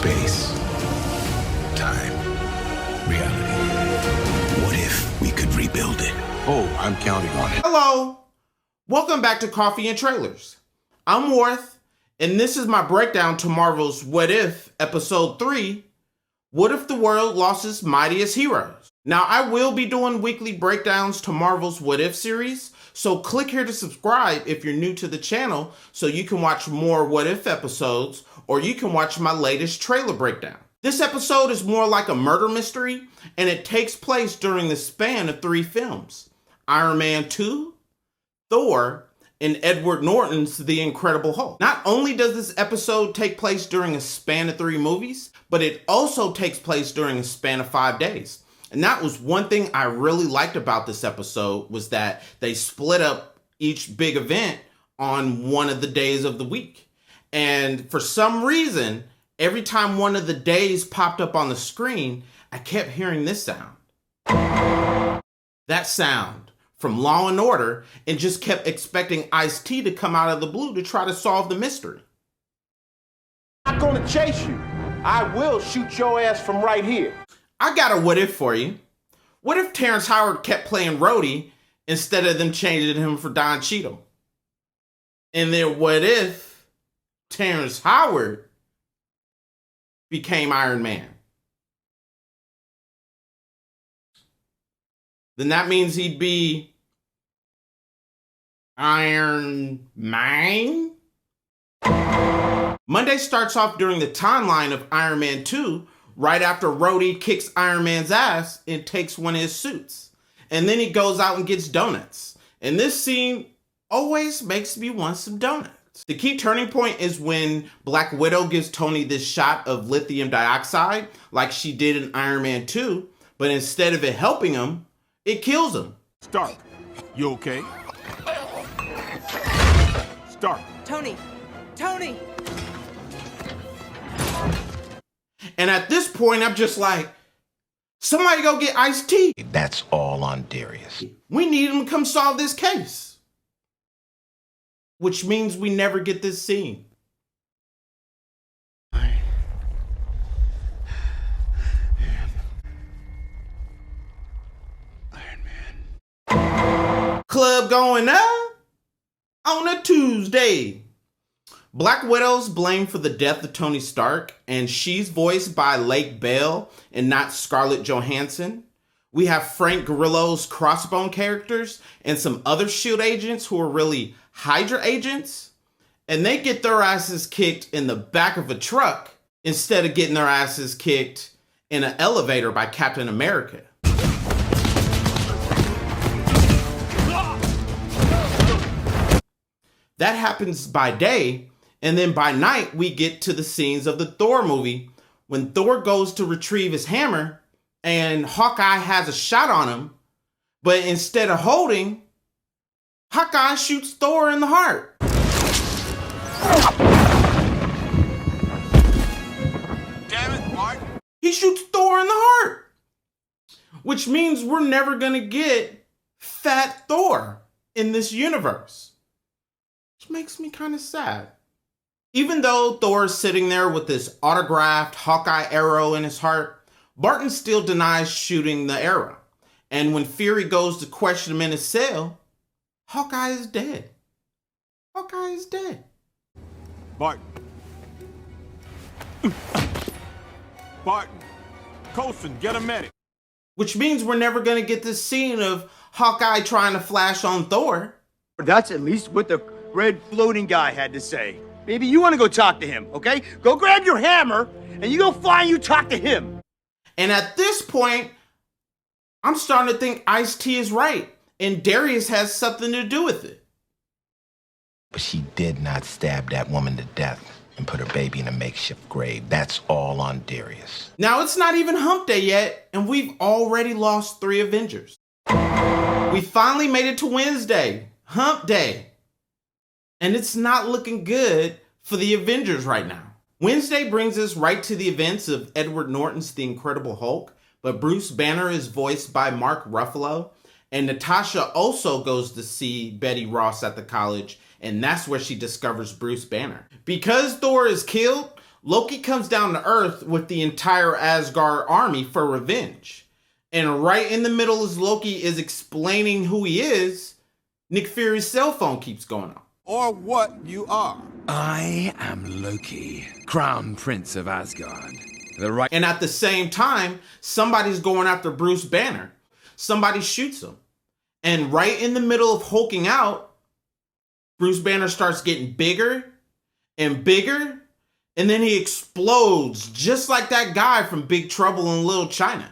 Space. Time. Reality. What if we could rebuild it? Oh, I'm counting on it. Hello. Welcome back to Coffee and Trailers. I'm Warith, and this is my breakdown to Marvel's What If Episode 3, What If the World Lost Its Mightiest Heroes? Now, I will be doing weekly breakdowns to Marvel's What If series, so click here to subscribe if you're new to the channel so you can watch more What If episodes, or you can watch my latest trailer breakdown. This episode is more like a murder mystery, and it takes place during the span of 3 films: Iron Man 2, Thor, and Edward Norton's The Incredible Hulk. Not only does this episode take place during a span of 3 movies, but it also takes place during a span of 5 days. And that was one thing I really liked about this episode, was that they split up each big event on one of the days of the week. And for some reason, every time one of the days popped up on the screen, I kept hearing this sound. That sound from Law and Order, and just kept expecting Ice-T to come out of the blue to try to solve the mystery. I'm not gonna chase you. I will shoot your ass from right here. I got a what if for you. What if Terrence Howard kept playing Rhodey instead of them changing him for Don Cheadle? And then what if Terrence Howard became Iron Man? Then that means he'd be Iron Man? Monday starts off during the timeline of Iron Man 2, right after Rhodey kicks Iron Man's ass and takes one of his suits. And then he goes out and gets donuts. And this scene always makes me want some donuts. The key turning point is when Black Widow gives Tony this shot of lithium dioxide, like she did in Iron Man 2, but instead of it helping him, it kills him. Stark, you okay? Stark. Tony! Tony! And at this point, I'm just like, somebody go get Ice-T. That's all on Darius. We need him to come solve this case. Which means we never get this scene. Iron Man. Club going up on a Tuesday. Black Widow's blamed for the death of Tony Stark, and she's voiced by Lake Bell and not Scarlett Johansson. We have Frank Grillo's Crossbone characters and some other S.H.I.E.L.D. agents who are really Hydra agents, and they get their asses kicked in the back of a truck instead of getting their asses kicked in an elevator by Captain America. That happens by day, and then by night we get to the scenes of the Thor movie when Thor goes to retrieve his hammer and Hawkeye has a shot on him, but instead of holding, Hawkeye shoots Thor in the heart. Damn it, Martin. He shoots Thor in the heart, which means we're never gonna get Fat Thor in this universe. Which makes me kind of sad. Even though Thor is sitting there with this autographed Hawkeye arrow in his heart, Barton still denies shooting the arrow. And when Fury goes to question him in his cell, Hawkeye is dead. Hawkeye is dead. Barton. Barton. Coulson, get a medic. Which means we're never going to get this scene of Hawkeye trying to flash on Thor. That's at least what the red floating guy had to say. Maybe you want to go talk to him, okay? Go grab your hammer, and you go fly and you talk to him. And at this point, I'm starting to think Ice-T is right, and Darius has something to do with it. But she did not stab that woman to death and put her baby in a makeshift grave. That's all on Darius. Now, it's not even Hump Day yet, and we've already lost 3 Avengers. We finally made it to Wednesday, Hump Day. And it's not looking good for the Avengers right now. Wednesday brings us right to the events of Edward Norton's The Incredible Hulk, but Bruce Banner is voiced by Mark Ruffalo, and Natasha also goes to see Betty Ross at the college, and that's where she discovers Bruce Banner. Because Thor is killed, Loki comes down to Earth with the entire Asgard army for revenge. And right in the middle as Loki is explaining who he is, Nick Fury's cell phone keeps going on. Or what you are. I am Loki, Crown Prince of Asgard. And at the same time, somebody's going after Bruce Banner. Somebody shoots him. And right in the middle of hulking out, Bruce Banner starts getting bigger and bigger. And then he explodes just like that guy from Big Trouble in Little China.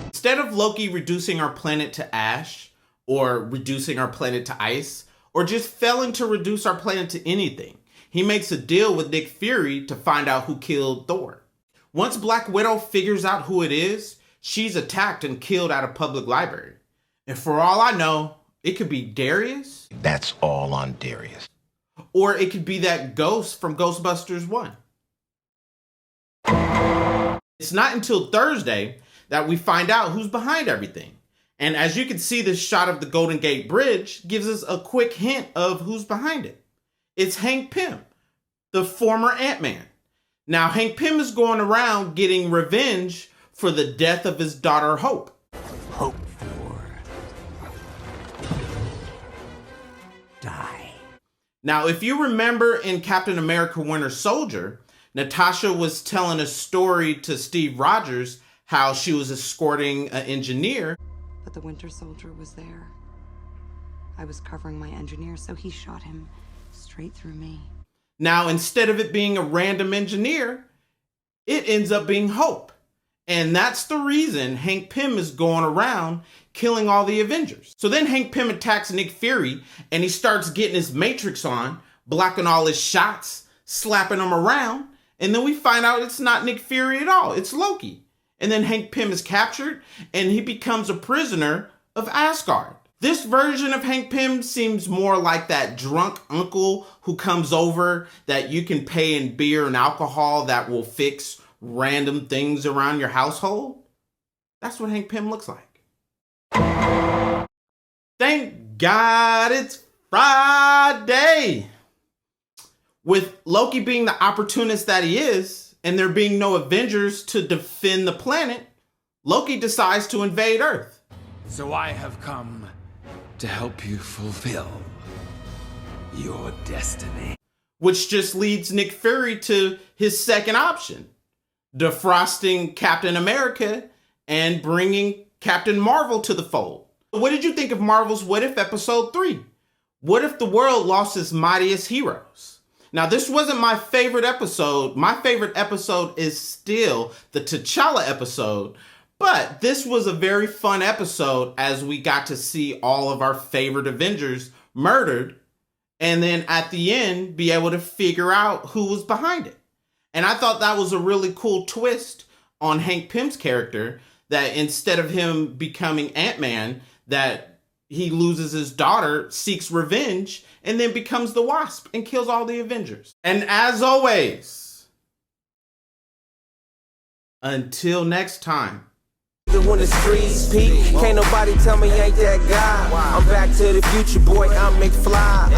Instead of Loki reducing our planet to ash, or reducing our planet to ice, or just failing to reduce our planet to anything, he makes a deal with Nick Fury to find out who killed Thor. Once Black Widow figures out who it is, she's attacked and killed at a public library. And for all I know, it could be Darius. That's all on Darius. Or it could be that ghost from Ghostbusters 1. It's not until Thursday that we find out who's behind everything. And as you can see, this shot of the Golden Gate Bridge gives us a quick hint of who's behind it. It's Hank Pym, the former Ant-Man. Now, Hank Pym is going around getting revenge for the death of his daughter, Hope. Hope for die. Now, if you remember in Captain America Winter Soldier, Natasha was telling a story to Steve Rogers how she was escorting an engineer. But the Winter Soldier was there. I was covering my engineer, so he shot him straight through me. Now, instead of it being a random engineer, it ends up being Hope. And that's the reason Hank Pym is going around killing all the Avengers. So then Hank Pym attacks Nick Fury, and he starts getting his Matrix on, blocking all his shots, slapping him around. And then we find out it's not Nick Fury at all, it's Loki. And then Hank Pym is captured, and he becomes a prisoner of Asgard. This version of Hank Pym seems more like that drunk uncle who comes over that you can pay in beer and alcohol that will fix random things around your household. That's what Hank Pym looks like. Thank God it's Friday. With Loki being the opportunist that he is, and there being no Avengers to defend the planet, Loki decides to invade Earth. So I have come to help you fulfill your destiny. Which just leads Nick Fury to his second option, defrosting Captain America and bringing Captain Marvel to the fold. What did you think of Marvel's What If Episode 3? What if the world lost its mightiest heroes? Now, this wasn't my favorite episode. My favorite episode is still the T'Challa episode, but this was a very fun episode as we got to see all of our favorite Avengers murdered, and then at the end, be able to figure out who was behind it. And I thought that was a really cool twist on Hank Pym's character, that instead of him becoming Ant-Man, that he loses his daughter, seeks revenge, and then becomes the Wasp and kills all the Avengers. And as always, until next time. When the streets peak, can't nobody tell me ain't that guy. I'm back to the future, boy, I'm McFly.